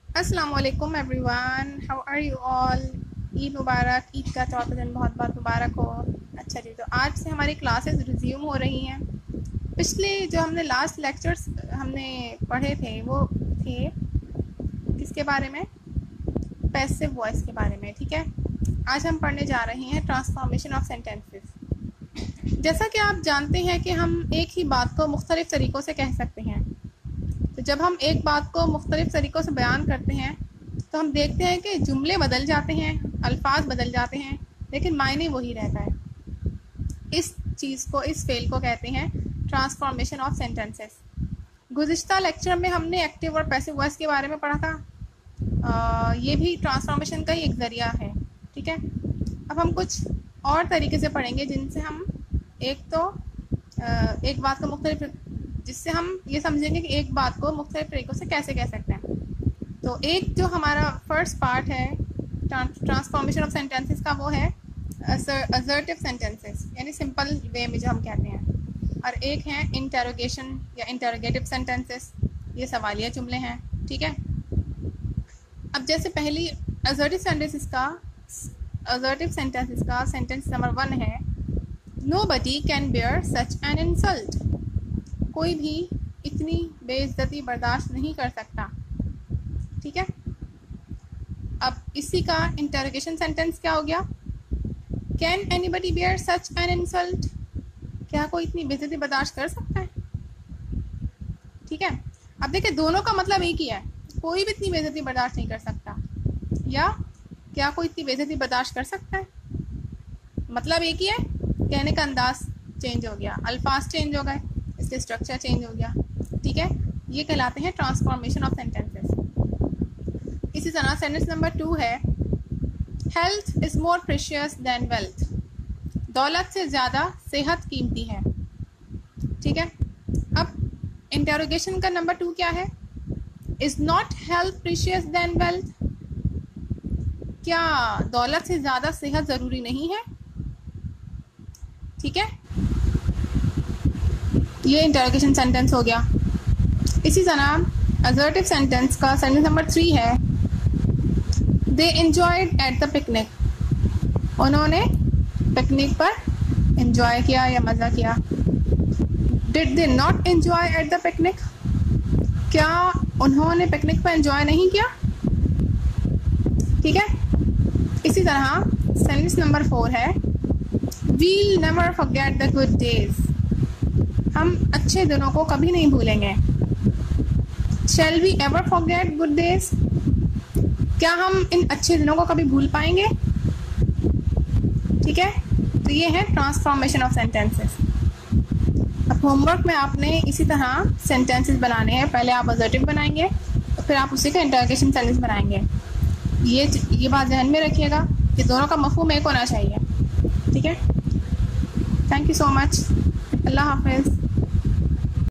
अस्सलाम वालेकुम everyone, how are you all. Eid मुबारक, ईद का चौथा दिन बहुत बहुत मुबारक हो। अच्छा जी, तो आज से हमारी क्लासेस रिज्यूम हो रही हैं। पिछले जो हमने लास्ट लेक्चर्स हमने पढ़े थे वो थे किसके बारे में? पैसिव वॉइस के बारे में। ठीक है, आज हम पढ़ने जा रहे हैं ट्रांसफॉर्मेशन ऑफ सेंटेंसेस। जैसा कि आप जानते हैं कि हम एक ही बात को मुख्तलिफ तरीक़ों से कह सकते हैं। तो जब हम एक बात को मुख्तलिफ तरीक़ों से बयान करते हैं तो हम देखते हैं कि जुमले बदल जाते हैं, अल्फाज बदल जाते हैं, लेकिन मायने वही रहता है। इस चीज़ को, इस फेल को कहते हैं ट्रांसफॉर्मेशन ऑफ सेंटेंसेस। गुज़िश्ता लेक्चर में हमने एक्टिव और पैसिव वॉइस के बारे में पढ़ा था। ये भी ट्रांसफॉर्मेशन का ही एक ज़रिया है। ठीक है, अब हम कुछ और तरीके से पढ़ेंगे जिनसे हम एक बात को मुख्तलिफ, जिससे हम ये समझेंगे कि एक बात को मुख्तलिफ तरीक़ों से कैसे कह सकते हैं। तो एक जो हमारा फर्स्ट पार्ट है ट्रांसफॉर्मेशन ऑफ सेंटेंसेस का, वो है असर्टिव सेंटेंसेस, यानी सिंपल वे में जो हम कहते हैं। और एक है इंटरोगेशन या इंटरोगेटिव सेंटेंसेस, ये सवालिया जुमले हैं। ठीक है, अब जैसे पहली असर्टिव सेंटेंसेस का सेंटेंस नंबर 1 है, nobody can bear such an insult. कोई भी इतनी बेइज्जती बर्दाश्त नहीं कर सकता। ठीक है, अब इसी का इंटरोगेशन सेंटेंस क्या हो गया? Can anybody bear such an insult. क्या कोई इतनी बेइज्जती बर्दाश्त कर सकता है? ठीक है, अब देखिए दोनों का मतलब एक ही है, कोई भी इतनी बेइज्जती बर्दाश्त नहीं कर सकता, या क्या कोई इतनी बेइज्जती बर्दाश्त कर सकता है। मतलब एक ही है, कहने का अंदाज चेंज हो गया, अल्फाज चेंज हो गए, इसके स्ट्रक्चर चेंज हो गया। ठीक है, ये कहलाते हैं ट्रांसफॉर्मेशन ऑफ सेंटेंसेस। इसी तरह सेंटेंस नंबर 2 है, health is more precious than wealth. दौलत से ज़्यादा सेहत कीमती है। ठीक है, अब इंटरोगेशन का नंबर 2 क्या है? Is not health precious than wealth. क्या दौलत से ज़्यादा सेहत ज़रूरी नहीं है? ठीक है, ये इंटरोगेशन सेंटेंस हो गया। इसी तरह असर्टिव सेंटेंस का सेंटेंस नंबर 3 है, दे एंजॉयड एट द पिकनिक। उन्होंने पिकनिक पर एंजॉय किया या मज़ा किया। Did they not enjoy at the picnic. क्या उन्होंने पिकनिक पर एंजॉय नहीं किया? ठीक है, इसी तरह सेंटेंस नंबर 4 है, we'll never forget the good days. हम अच्छे दिनों को कभी नहीं भूलेंगे। Shall we ever forget good days. क्या हम इन अच्छे दिनों को कभी भूल पाएंगे? ठीक है, तो ये है ट्रांसफॉर्मेशन ऑफ सेंटेंसेस। अब होमवर्क में आपने इसी तरह सेंटेंसेस बनाने हैं। पहले आप असर्टिव बनाएंगे, तो फिर आप उसी का इंटरोगेशन सेंटेंस बनाएंगे। ये बात ध्यान में रखिएगा कि दोनों का मफहूम एक होना चाहिए। ठीक है, थैंक यू सो मच, अल्लाह हाफिज़।